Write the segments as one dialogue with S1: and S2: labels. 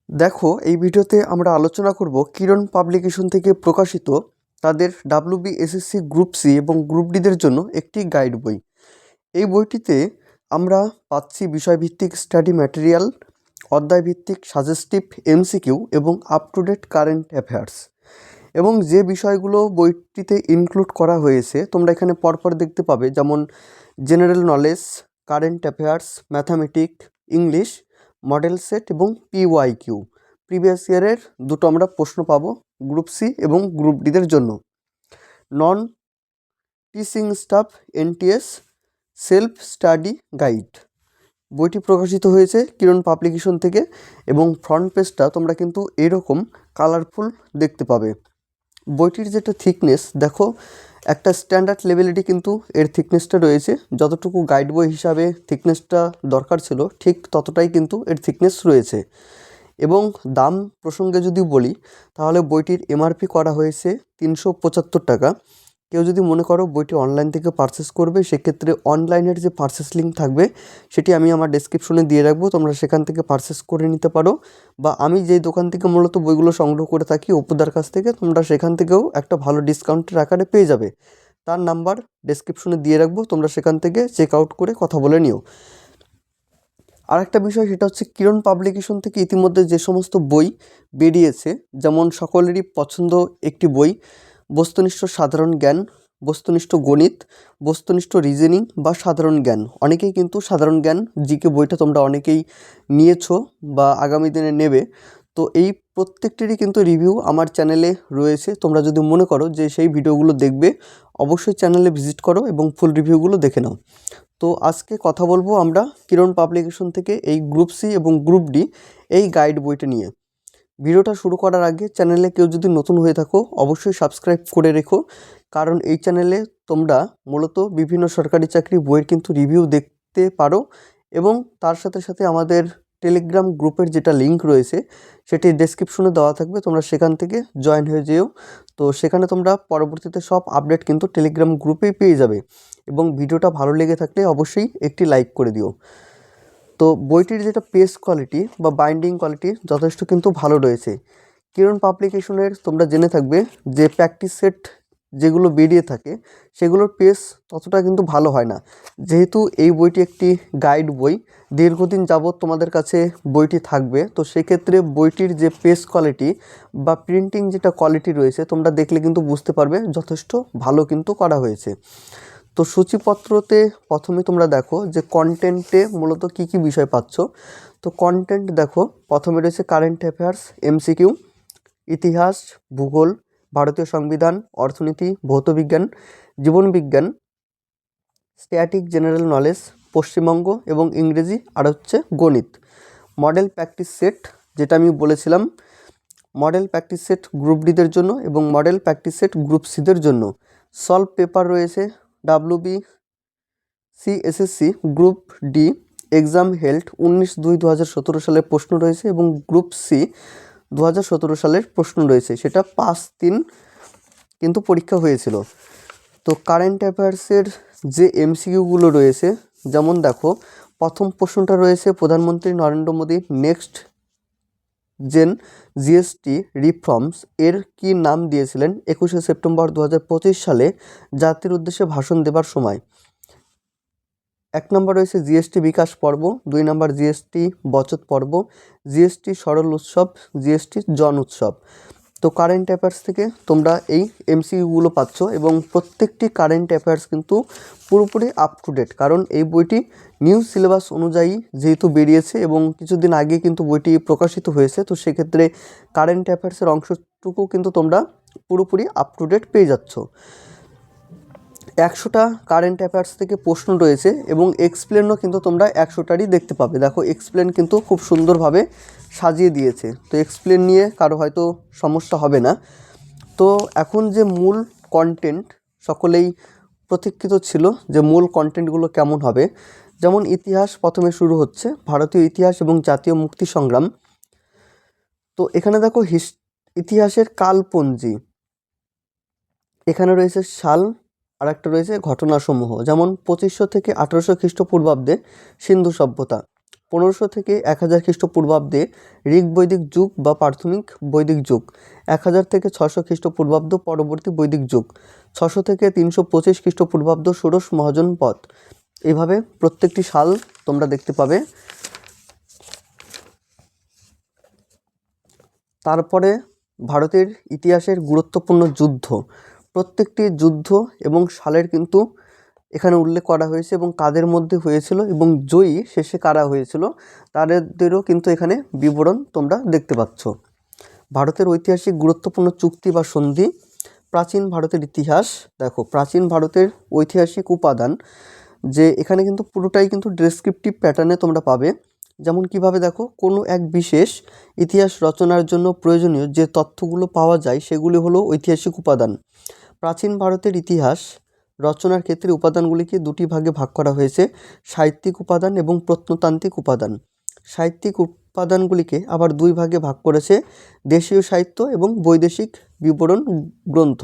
S1: দেখো, এই ভিডিওতে আমরা আলোচনা করব কিরণ পাবলিকেশন থেকে প্রকাশিত তাদের WBSSC গ্রুপ সি এবং গ্রুপ ডিদের জন্য একটি গাইড বই। এই বইটিতে আমরা পাচ্ছি বিষয়ভিত্তিক স্টাডি ম্যাটেরিয়াল, অধ্যায়ভিত্তিক সাজেস্টিভ MCQ এবং up to date current affairs. এবং যে বিষয়গুলো বইটিতে ইনক্লুড করা হয়েছে তোমরা এখানে পরপর দেখতে পাবে, যেমন general knowledge, current affairs, mathematic, English, model set এবং PYQ। প্রিভিয়াস ইয়ারের দুটো আমরা প্রশ্ন পাবো গ্রুপ সি এবং গ্রুপ ডিদের জন্য। Non teaching staff NTS self study guide. বইটি প্রকাশিত হয়েছে কিরণ পাবলিকেশন থেকে এবং ফ্রন্ট পেজটা তোমরা কিন্তু এরকম কালারফুল দেখতে পাবে। বইটির যেটা থিকনেস দেখো, একটা স্ট্যান্ডার্ড লেভেলেরই কিন্তু এর থিকনেসটা রয়েছে। যতটুকু গাইড বই হিসাবে থিকনেসটা দরকার ছিল ঠিক ততটাই কিন্তু এর থিকনেস রয়েছে। এবং দাম প্রসঙ্গে যদি বলি তাহলে বইটির MRP করা হয়েছে 375 টাকা। কেউ যদি মনে করো বইটি অনলাইন থেকে পারচেস করবে, সেক্ষেত্রে অনলাইনের যে পারচেস লিঙ্ক থাকবে সেটি আমি আমার ডেসক্রিপশনে দিয়ে রাখবো, তোমরা সেখান থেকে পারচেস করে নিতে পারো। বা আমি যেই দোকান থেকে মূলত বইগুলো সংগ্রহ করে থাকি অপুদার কাছ থেকে, তোমরা সেখান থেকেও একটা ভালো ডিসকাউন্টের আকারে পেয়ে যাবে। তার নাম্বার ডেসক্রিপশনে দিয়ে রাখবো, তোমরা সেখান থেকে চেক আউট করে কথা বলে নিও। আরেকটা বিষয় সেটা হচ্ছে কিরণ পাবলিকেশন থেকে ইতিমধ্যে যে সমস্ত বই বেরিয়েছে, যেমন সকলেরই পছন্দ একটি বই বস্তুনিষ্ঠ সাধারণ জ্ঞান, বস্তুনিষ্ঠ গণিত, বস্তুনিষ্ঠ রিজনিং বা সাধারণ জ্ঞান। অনেকেই কিন্তু সাধারণ জ্ঞান জিকে বইটা তোমরা অনেকেই নিয়েছো বা আগামী দিনে নেবে। তো এই প্রত্যেকটিরই কিন্তু রিভিউ আমার চ্যানেলে রয়েছে। তোমরা যদি মনে করো যে সেই ভিডিওগুলো দেখবে, অবশ্যই চ্যানেলে ভিজিট করো এবং ফুল রিভিউগুলো দেখে নাও। তো আজকে কথা বলবো আমরা কিরণ পাবলিকেশন থেকে এই গ্রুপ সি এবং গ্রুপ ডি এই গাইড বইটা নিয়ে। ভিডিওটা শুরু করার আগে চ্যানেলে কেউ যদি নতুন হয়ে থাকো অবশ্যই সাবস্ক্রাইব করে রেখো, কারণ এই চ্যানেলে তোমরা মূলত বিভিন্ন সরকারি চাকরি বইয়ের কিন্তু রিভিউ দেখতে পারো। এবং তার সাথে সাথে আমাদের টেলিগ্রাম গ্রুপের যেটা লিঙ্ক রয়েছে সেটি ডেসক্রিপশনে দেওয়া থাকবে, তোমরা সেখান থেকে জয়েন হয়ে যেও। তো সেখানে তোমরা পরবর্তীতে সব আপডেট কিন্তু টেলিগ্রাম গ্রুপেই পেয়ে যাবে। এবং ভিডিওটা ভালো লেগে থাকলে অবশ্যই একটি লাইক করে দিও। তো বইটির যেটা পেজ কোয়ালিটি বা বাইন্ডিং কোয়ালিটি যথেষ্ট কিন্তু ভালো রয়েছে। কিরণ পাবলিকেশনের তোমরা জেনে থাকবে যে প্র্যাকটিস সেট যেগুলো বেরিয়ে থাকে সেগুলোর পেজ ততটা কিন্তু ভালো হয় না। যেহেতু এই বইটি একটি গাইড বই, দীর্ঘদিন যাবৎ তোমাদের কাছে বইটি থাকবে, তো সেক্ষেত্রে বইটির যে পেজ কোয়ালিটি বা প্রিন্টিং যেটা কোয়ালিটি রয়েছে তোমরা দেখলে কিন্তু বুঝতে পারবে যথেষ্ট ভালো কিন্তু করা হয়েছে। তো সূচিপত্রতে প্রথমে তোমরা দেখো যে কন্টেন্টে মূলত কী কী বিষয় পাচ্ছ। তো কন্টেন্ট দেখো, প্রথমে রয়েছে কারেন্ট অ্যাফেয়ার্স, MCQ, ইতিহাস, ভূগোল, ভারতীয় সংবিধান, অর্থনীতি, ভৌতবিজ্ঞান, জীবনবিজ্ঞান, স্ট্যাটিক জেনারেল নলেজ, পশ্চিমবঙ্গ এবং ইংরেজি, আর হচ্ছে গণিত। মডেল প্র্যাকটিস সেট যেটা আমি বলেছিলাম, মডেল প্র্যাকটিস সেট গ্রুপ ডিদের জন্য এবং মডেল প্র্যাকটিস সেট গ্রুপ সিদের জন্য। সলভ পেপার রয়েছে WBCSSC group D exam held 19/2/2017 সালের প্রশ্ন রয়েছে এবং গ্রুপ সি 2017 সালের প্রশ্ন রয়েছে, সেটা 5/3 কিন্তু পরীক্ষা হয়েছিল। তো কারেন্ট অ্যাফেয়ার্সের যে MCQগুলো রয়েছে, যেমন দেখো প্রথম প্রশ্নটা রয়েছে প্রধানমন্ত্রী Narendra Modi next gen GST reforms এর কী নাম দিয়েছিলেন 21শে সেপ্টেম্বর 2025 সালে জাতির উদ্দেশ্যে ভাষণ দেবার সময়। 1 নম্বর রয়েছে GST বিকাশ পর্ব, 2 নম্বর GST বচত পর্ব, GST সরল উৎসব, GST জন উৎসব। তো কারেন্ট অ্যাফেয়ার্স থেকে তোমরা এই MCQগুলো পাচ্ছ এবং প্রত্যেকটি কারেন্ট অ্যাফেয়ার্স কিন্তু পুরোপুরি আপ টু ডেট, কারণ এই বইটি নিউ সিলেবাস অনুযায়ী যেহেতু বেরিয়েছে এবং কিছুদিন আগে কিন্তু বইটি প্রকাশিত হয়েছে, তো সেক্ষেত্রে কারেন্ট অ্যাফেয়ার্সের অংশটুকু কিন্তু তোমরা পুরোপুরি আপ টু ডেট পেয়ে যাচ্ছ। 100টা কারেন্ট অ্যাফেয়ার্স থেকে প্রশ্ন রয়েছে এবং এক্সপ্লেনও কিন্তু তোমরা 100টারই দেখতে পাবে। দেখো এক্সপ্লেন কিন্তু খুব সুন্দরভাবে সাজিয়ে দিয়েছে, তো এক্সপ্লেন নিয়ে কারো হয়তো সমস্যা হবে না। তো এখন যে মূল কন্টেন্ট সকলেই প্রতীক্ষিত ছিল যে মূল কন্টেন্টগুলো কেমন হবে। যেমন ইতিহাস প্রথমে শুরু হচ্ছে, ভারতীয় ইতিহাস এবং জাতীয় মুক্তি সংগ্রাম। তো এখানে দেখো ইতিহাসের কালপঞ্জি, এখানে রয়েছে সাল, আর একটা রয়েছে ঘটনাসমূহ, যেমন 2500 থেকে 1800 খ্রিস্টপূর্বাব্দে সিন্ধু সভ্যতা, 1500 থেকে 1000 খ্রিস্টপূর্বাব্দে ঋগ বৈদিক যুগ বা প্রাথমিক বৈদিক যুগ, 1000 থেকে 600 খ্রিস্টপূর্বাব্দ পরবর্তী বৈদিক যুগ, 600 থেকে 325 খ্রিস্টপূর্বাব্দ ষোড়শ মহাজন পথ। এইভাবে প্রত্যেকটি সাল তোমরা দেখতে পাবে। তারপরে ভারতের ইতিহাসের গুরুত্বপূর্ণ যুদ্ধ, প্রত্যেকটি যুদ্ধ এবং সালের কিন্তু এখানে উল্লেখ করা হয়েছে এবং কাদের মধ্যে হয়েছিল এবং জয়ী শেষে কারা হয়েছিল তাদেরও কিন্তু এখানে বিবরণ তোমরা দেখতে পাচ্ছ। ভারতের ঐতিহাসিক গুরুত্বপূর্ণ চুক্তি বা সন্ধি, প্রাচীন ভারতের ইতিহাস। দেখো প্রাচীন ভারতের ঐতিহাসিক উপাদান, যে এখানে কিন্তু পুরোটাই কিন্তু ডেসক্রিপটিভ প্যাটার্নে তোমরা পাবে। যেমন কিভাবে দেখো, কোনো এক বিশেষ ইতিহাস রচনার জন্য প্রয়োজনীয় যে তথ্যগুলো পাওয়া যায় সেগুলি হলো ঐতিহাসিক উপাদান। প্রাচীন ভারতের ইতিহাস রচনার ক্ষেত্রে উপাদানগুলিকে দুটি ভাগে ভাগ করা হয়েছে, সাহিত্যিক উপাদান এবং প্রত্নতান্ত্রিক উপাদান। সাহিত্যিক উপাদানগুলিকে আবার দুই ভাগে ভাগ করেছে, দেশীয় সাহিত্য এবং বৈদেশিক বিবরণ গ্রন্থ।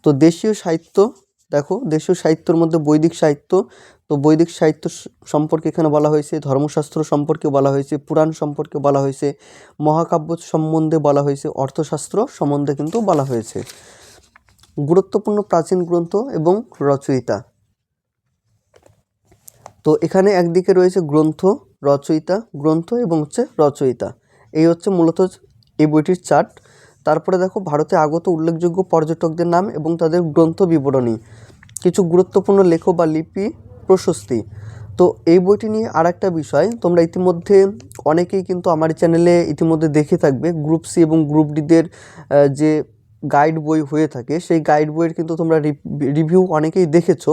S1: তো দেশীয় সাহিত্য, দেখো দেশীয় সাহিত্যের মধ্যে বৈদিক সাহিত্য, তো বৈদিক সাহিত্য সম্পর্কে এখানে বলা হয়েছে, ধর্মশাস্ত্র সম্পর্কে বলা হয়েছে, পুরাণ সম্পর্কে বলা হয়েছে, মহাকাব্য সম্বন্ধে বলা হয়েছে, অর্থশাস্ত্র সম্বন্ধে কিন্তু বলা হয়েছে। গুরুত্বপূর্ণ প্রাচীন গ্রন্থ এবং রচয়িতা, তো এখানে একদিকে রয়েছে গ্রন্থ, রচয়িতা, গ্রন্থ এবং রচয়িতা। এই হচ্ছে মূলত এই বইটির চার্ট। তারপরে দেখো ভারতে আগত উল্লেখযোগ্য পর্যটকদের নাম এবং তাদের গ্রন্থ বিবরণী, কিছু গুরুত্বপূর্ণ লেখক বা লিপি প্রশস্তি। তো এই বইটি নিয়ে আর একটা বিষয়, তোমরা ইতিমধ্যে অনেকেই কিন্তু আমার চ্যানেলে ইতিমধ্যে দেখে থাকবে, গ্রুপ সি এবং গ্রুপ ডিদের যে গাইড বই হয়ে থাকে সেই গাইড বইয়ের কিন্তু তোমরা রিভিউ অনেকেই দেখেছো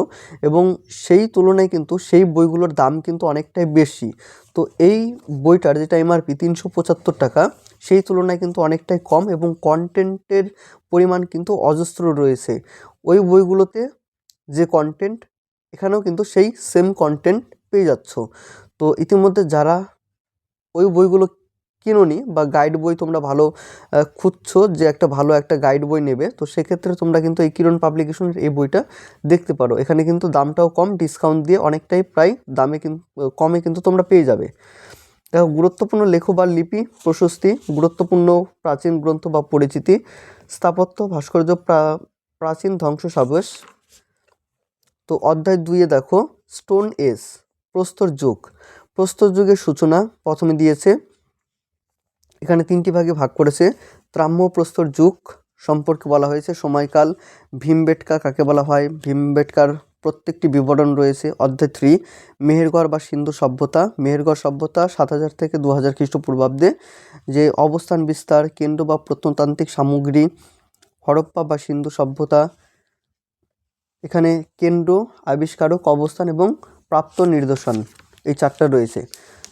S1: এবং সেই তুলনায় কিন্তু সেই বইগুলোর দাম কিন্তু অনেকটাই বেশি। তো এই বইটার যেটা এমআরপি 375 টাকা, সেই তুলনায় কিন্তু অনেকটাই কম এবং কন্টেন্টের পরিমাণ কিন্তু অজস্র রয়েছে। ওই বইগুলোতে যে কন্টেন্ট, এখানেও কিন্তু সেই সেম কন্টেন্ট পেয়ে যাচ্ছ। তো ইতিমধ্যে যারা ওই বইগুলো কিনোনি বা গাইড বই তোমরা ভালো খুঁজছো যে একটা ভালো একটা গাইড বই নেবে, তো সেক্ষেত্রে তোমরা কিন্তু এই কিরণ পাবলিকেশনের এই বইটা দেখতে পারো। এখানে কিন্তু দামটাও কম, ডিসকাউন্ট দিয়ে অনেকটাই প্রায় দামে কিন্তু কমে কিন্তু তোমরা পেয়ে যাবে। দেখো গুরুত্বপূর্ণ লেখ বা লিপি প্রশস্তি, গুরুত্বপূর্ণ প্রাচীন গ্রন্থ বা পরিচিতি, স্থাপত্য, ভাস্কর্য, প্রাচীন ধ্বংসাবশেষ। তো অধ্যায় 2-এ দেখো স্টোন এজ, প্রস্তর যুগ। প্রস্তর যুগের সূচনা প্রথমে দিয়েছে, এখানে 3টি ভাগে ভাগ করেছে। ত্রাম্য প্রস্তর যুগ সম্পর্কে বলা হয়েছে, সময়কাল, ভীমবেটকা কাকে বলা হয়, ভীমবেটকার প্রত্যেকটি বিবরণ রয়েছে। অধ্যায় 3 মেহেরগড় বা সিন্ধু সভ্যতা, মেহেরগড় সভ্যতা 7000 থেকে 2000 খ্রিস্টপূর্বাব্দে, যে অবস্থান বিস্তার, কেন্দ্র বা প্রত্নতান্ত্রিক সামগ্রী, হরপ্পা বা সিন্ধু সভ্যতা, এখানে কেন্দ্র, আবিষ্কারক, অবস্থান এবং প্রাপ্ত নিদর্শন, এই 4টা রয়েছে।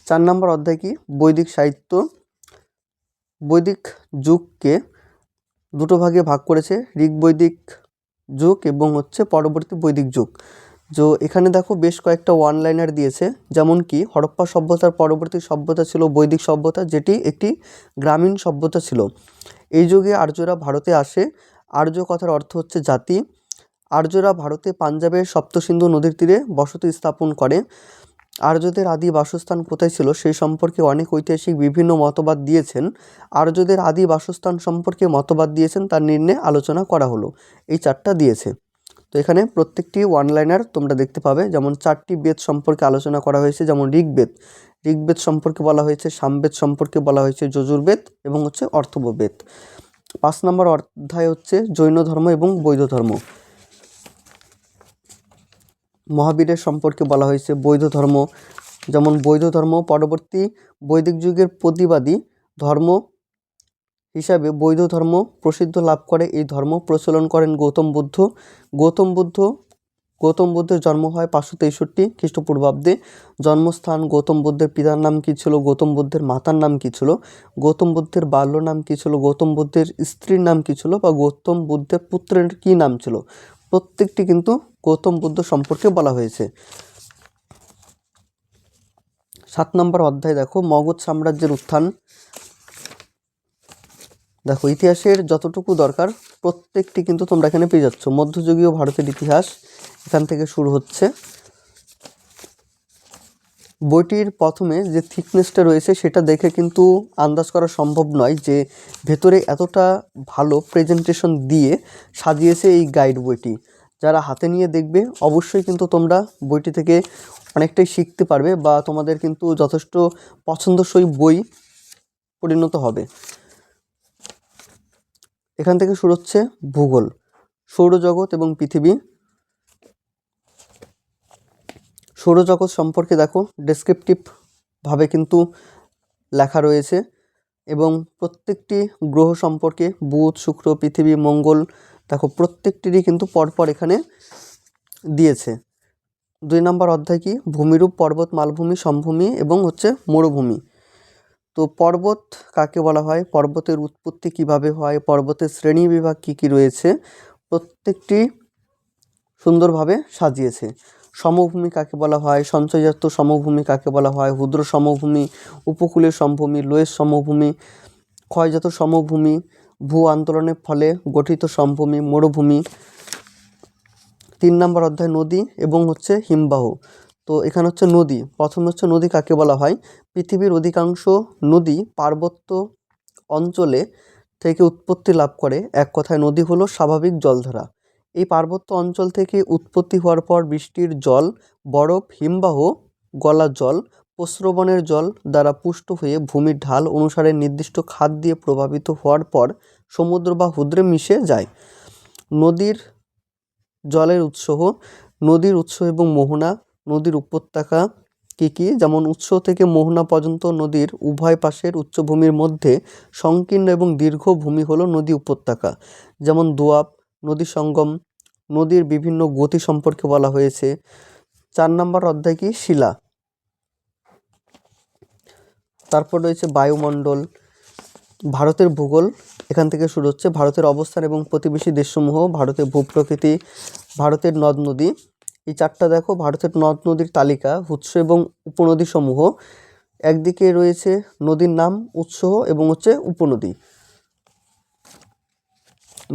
S1: 4 নম্বর অধ্যায় কি, বৈদিক সাহিত্য। বৈদিক যুগকে দুটো ভাগে ভাগ করেছে, ঋগ বৈদিক যুগ এবং পরবর্তী বৈদিক যুগ। তো এখানে দেখো বেশ কয়েকটা ওয়ান লাইনার দিয়েছে, যেমন কি হরপ্পা সভ্যতার পরবর্তী সভ্যতা ছিল বৈদিক সভ্যতা, যেটি একটি গ্রামীণ সভ্যতা ছিল। এই যুগে আর্যরা ভারতে আসে, আর্য কথার অর্থ হচ্ছে জাতি। আর্যরা ভারতে পাঞ্জাবের সপ্তসিন্ধু নদীর তীরে বসতি স্থাপন করে। আর্যদের আদি বাসস্থান কোথায় ছিল সেই সম্পর্কে অনেক ঐতিহাসিক বিভিন্ন মতবাদ দিয়েছেন। আর্যদের আদি বাসস্থান সম্পর্কে মতবাদ দিয়েছেন, তার নির্ণয়ে আলোচনা করা হলো। এই 4টা দিয়েছে। তো এখানে প্রত্যেকটি ওয়ান লাইনার তোমরা দেখতে পাবে, যেমন 4টি বেদ সম্পর্কে আলোচনা করা হয়েছে, যেমন ঋগ্বেদ, ঋগ্বেদ সম্পর্কে বলা হয়েছে, সামবেদ সম্পর্কে বলা হয়েছে, যজুর্বেদ এবং অর্থববেদ। 5 নম্বর অধ্যায় জৈন ধর্ম এবং বৌদ্ধ ধর্ম। মহাবীরের সম্পর্কে বলা হয়েছে। বৌদ্ধ ধর্ম, যেমন বৌদ্ধ ধর্ম পরবর্তী বৈদিক যুগের প্রতিবাদী ধর্ম হিসাবে বৌদ্ধ ধর্ম প্রসিদ্ধ লাভ করে। এই ধর্ম প্রচলন করেন গৌতম বুদ্ধ। গৌতম বুদ্ধের জন্ম হয় 563 খ্রিস্টপূর্বাব্দে। জন্মস্থান, গৌতম বুদ্ধের পিতার নাম কী ছিল, গৌতম বুদ্ধের মাতার নাম কী ছিল, গৌতম বুদ্ধের বাল্য নাম কী ছিল, গৌতম বুদ্ধের স্ত্রীর নাম কী ছিল বা গৌতম বুদ্ধের পুত্রের কী নাম ছিল, প্রত্যেকটি কিন্তু গৌতম বুদ্ধ সম্পর্কে বলা হয়েছে। 7 নম্বর অধ্যায় দেখো মগধ সাম্রাজ্যের উত্থান। দেখো ইতিহাসের যতটুকু দরকার প্রত্যেকটি কিন্তু তোমরা এখানে পেয়ে যাচ্ছ। মধ্যযুগীয় ভারতের ইতিহাস এখান থেকে শুরু হচ্ছে। বইটির প্রথমে যে থিকনেসটা রয়েছে সেটা দেখে কিন্তু আন্দাজ করা সম্ভব নয় যে ভেতরে এতটা ভালো প্রেজেন্টেশন দিয়ে সাজিয়েছে এই গাইড বইটি। যারা হাতে নিয়ে দেখবে অবশ্যই কিন্তু তোমরা বইটি থেকে অনেকটাই শিখতে পারবে বা তোমাদের কিন্তু যথেষ্ট পছন্দসই বই পরিণত হবে। এখান থেকে শুরু হচ্ছে ভূগোল, সৌরজগৎ এবং পৃথিবী। সৌরজগৎ সম্পর্কে দেখো ডেসক্রিপটিভভাবে কিন্তু লেখা রয়েছে এবং প্রত্যেকটি গ্রহ সম্পর্কে বুধ, শুক্র, পৃথিবী, মঙ্গল দেখো প্রত্যেকটিরই কিন্তু পরপর এখানে দিয়েছে। 2 নম্বর অধ্যায় কি? ভূমিরূপ, পর্বত, মালভূমি, সমভূমি এবং হচ্ছে মরুভূমি। তো পর্বত কাকে বলা হয়, পর্বতের উৎপত্তি কিভাবে হয়, পর্বতের শ্রেণী বিভাগ কী কী রয়েছে, প্রত্যেকটি সুন্দরভাবে সাজিয়েছে। সমভূমি কাকে বলা হয়, সঞ্চয়জাত সমভূমি কাকে বলা হয়, ক্ষুদ্র সমভূমি, উপকূলীয় সমভূমি, লোয়েস সমভূমি, ক্ষয়জাত সমভূমি, ভূ আন্দোলনের ফলে গঠিত সমভূমি, মরুভূমি। 3 নম্বর অধ্যায় নদী এবং হচ্ছে হিমবাহ। তো এখানে হচ্ছে নদী, প্রথমে হচ্ছে নদী কাকে বলা হয়, পৃথিবীর অধিকাংশ নদী পার্বত্য অঞ্চলে থেকে উৎপত্তি লাভ করে। এক কথায় নদী হলো স্বাভাবিক জলধারা। এই পার্বত্য অঞ্চল থেকে উৎপত্তি হওয়ার পর বৃষ্টির জল, বরফ, হিমবাহ, গলা জল, প্রস্রবণের জল দ্বারা পুষ্ট হয়ে ভূমির ঢাল অনুসারে নির্দিষ্ট খাত দিয়ে প্রভাবিত হওয়ার পর সমুদ্র বা হ্রদে মিশে যায়। নদীর জলের উৎস, নদীর উৎস এবং মোহনা, নদীর উপত্যকা কী কী, যেমন উৎস থেকে মোহনা পর্যন্ত নদীর উভয় পাশের উচ্চভূমির মধ্যে সংকীর্ণ এবং দীর্ঘ ভূমি হলো নদী উপত্যকা, যেমন দোয়াব, নদী সঙ্গম, নদীর বিভিন্ন গতি সম্পর্কে বলা হয়েছে। 4 নম্বর অধ্যায় কি? শিলা। তারপর রয়েছে বায়ুমণ্ডল, ভারতের ভূগোল, এখান থেকে শুরু হচ্ছে ভারতের অবস্থান এবং প্রতিবেশী দেশসমূহ, ভারতের ভূপ্রকৃতি, ভারতের নদ নদী। এই 4টা দেখো ভারতের নদ নদীর তালিকা, উৎস এবং উপনদী সমূহ। একদিকে রয়েছে নদীর নাম, উৎস এবং হচ্ছে উপনদী।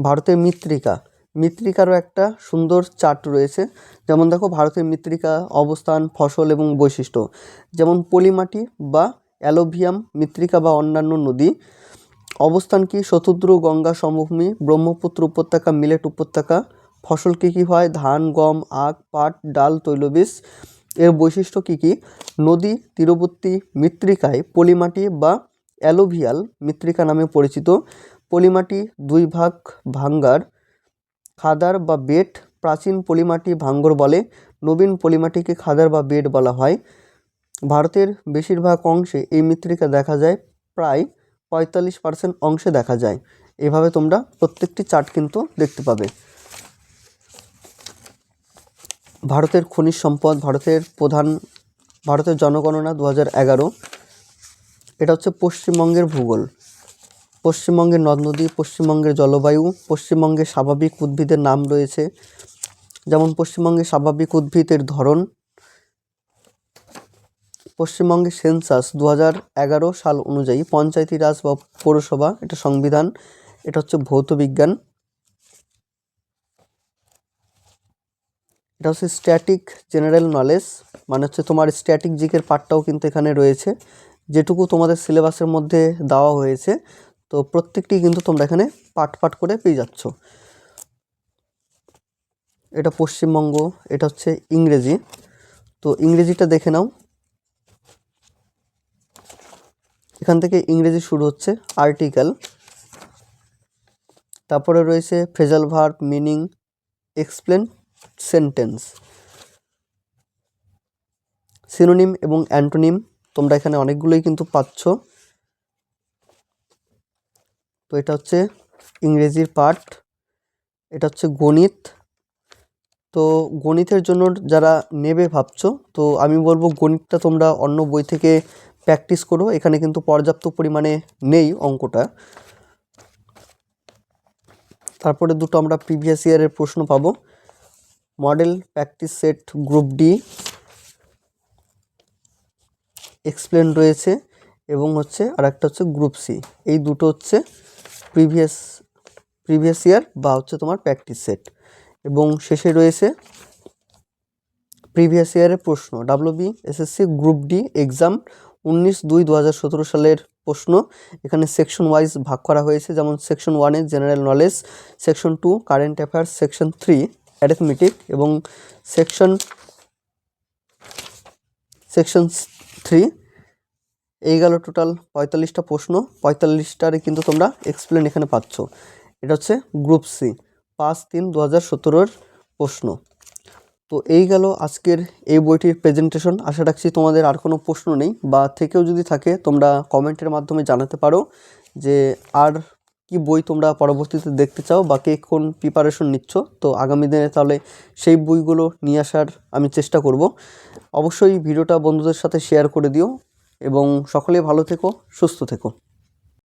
S1: ভারতের মৃত্তিকা, মৃত্তিকারও একটা সুন্দর চার্ট রয়েছে। যেমন দেখো ভারতের মৃত্তিকা অবস্থান, ফসল এবং বৈশিষ্ট্য, যেমন পলিমাটি বা অ্যালোভিয়াম মৃত্তিকা বা অন্যান্য নদী। অবস্থান কি? শতদ্রু, গঙ্গা সমভূমি, ব্রহ্মপুত্র উপত্যকা, মিলেট উপত্যকা। ফসল কী কী হয়? ধান, গম, আখ, পাট, ডাল, তৈলবীজ। এর বৈশিষ্ট্য কী কী? নদী তীরবর্তী মৃত্তিকায় পলিমাটি বা অ্যালুভিয়াল মৃত্তিকা নামে পরিচিত। পলিমাটি 2 ভাগ ভাঙ্গার, খাদার বা বেড। প্রাচীন পলিমাটি ভাঙ্গর বলে, নবীন পলিমাটিকে খাদার বা বেড বলা হয়। ভারতের বেশিরভাগ অংশে এই মৃত্তিকা দেখা যায়, প্রায় 45% অংশে দেখা যায়। এভাবে তোমরা প্রত্যেকটি চার্ট কিন্তু দেখতে পাবে। ভারতের খনিজ সম্পদ, ভারতের জনগণনা 2011। এটা হচ্ছে পশ্চিমবঙ্গের ভূগোল, পশ্চিমবঙ্গের নদ নদী, পশ্চিমবঙ্গের জলবায়ু, পশ্চিমবঙ্গের স্বাভাবিক উদ্ভিদের নাম রয়েছে, যেমন পশ্চিমবঙ্গের স্বাভাবিক উদ্ভিদের ধরন। পশ্চিমবঙ্গের সেন্সাস 2011 সাল অনুযায়ী পঞ্চায়েতি রাজ বা পৌরসভা, এটা সংবিধান, এটা হচ্ছে ভৌত বিজ্ঞান। এটা হচ্ছে স্ট্যাটিক জেনারেল নলেজ, মানে হচ্ছে তোমার স্ট্যাটিক জিকের পার্টটাও কিন্তু এখানে রয়েছে, যেটুকু তোমাদের সিলেবাসের মধ্যে দেওয়া হয়েছে। তো প্রত্যেকটি কিন্তু তোমরা এখানে পার্ট পার্ট করে পেয়ে যাচ্ছ। এটা পশ্চিমবঙ্গ, এটা হচ্ছে ইংরেজি। তো ইংরেজিটা দেখে নাও। এখান থেকে ইংরেজি শুরু হচ্ছে আর্টিকেল, তারপরে রয়েছে phrasal verb, meaning, explain, sentence, synonym এবং অ্যান্টোনিম। তোমরা এখানে অনেকগুলোই কিন্তু পাচ্ছ। তো এটা হচ্ছে ইংরেজির পার্ট। এটা হচ্ছে গণিত। তো গণিতের জন্য যারা নেবে ভাবছো, তো আমি বলবো গণিতটা তোমরা অন্য বই থেকে প্র্যাকটিস করো, এখানে কিন্তু পর্যাপ্ত পরিমাণে নেই অঙ্কটা। তারপরে দুটো আমরা প্রিভিয়াস ইয়ারের প্রশ্ন পাবো, model practice set group D, explain রয়েছে, এবং হচ্ছে আর একটা হচ্ছে গ্রুপ সি। এই দুটো হচ্ছে প্রিভিয়াস ইয়ার বা হচ্ছে তোমার প্র্যাকটিস সেট। এবং শেষে রয়েছে প্রিভিয়াস ইয়ারের প্রশ্ন, WBSSC গ্রুপ ডি এক্সাম 19/2/2017 সালের প্রশ্ন। এখানে সেকশন ওয়াইজ ভাগ করা হয়েছে, যেমন section 1 general knowledge, section 2 current affairs, section 3 arithmetic এবং সেকশন 3 এই গেল টোটাল 45টা প্রশ্ন। 45টারে কিন্তু তোমরা এক্সপ্লেন এখানে পাচ্ছ। এটা হচ্ছে গ্রুপ সি 5/3/2017 প্রশ্ন। তো এই গেল আজকের এই বইটির প্রেজেন্টেশন। আশা রাখছি তোমাদের আর কোনো প্রশ্ন নেই, বা থেকেও যদি থাকে তোমরা কমেন্টের মাধ্যমে জানাতে পারো যে আর কি বই তোমরা পরবর্তীতে দেখতে চাও বা কে কোন প্রিপারেশন নিচ্ছ। তো আগামী দিনে তাহলে সেই বইগুলো নিয়ে আসার আমি চেষ্টা করব। অবশ্যই ভিডিওটা বন্ধুদের সাথে শেয়ার করে দিও এবং সকলেই ভালো থেকো, সুস্থ থেকো।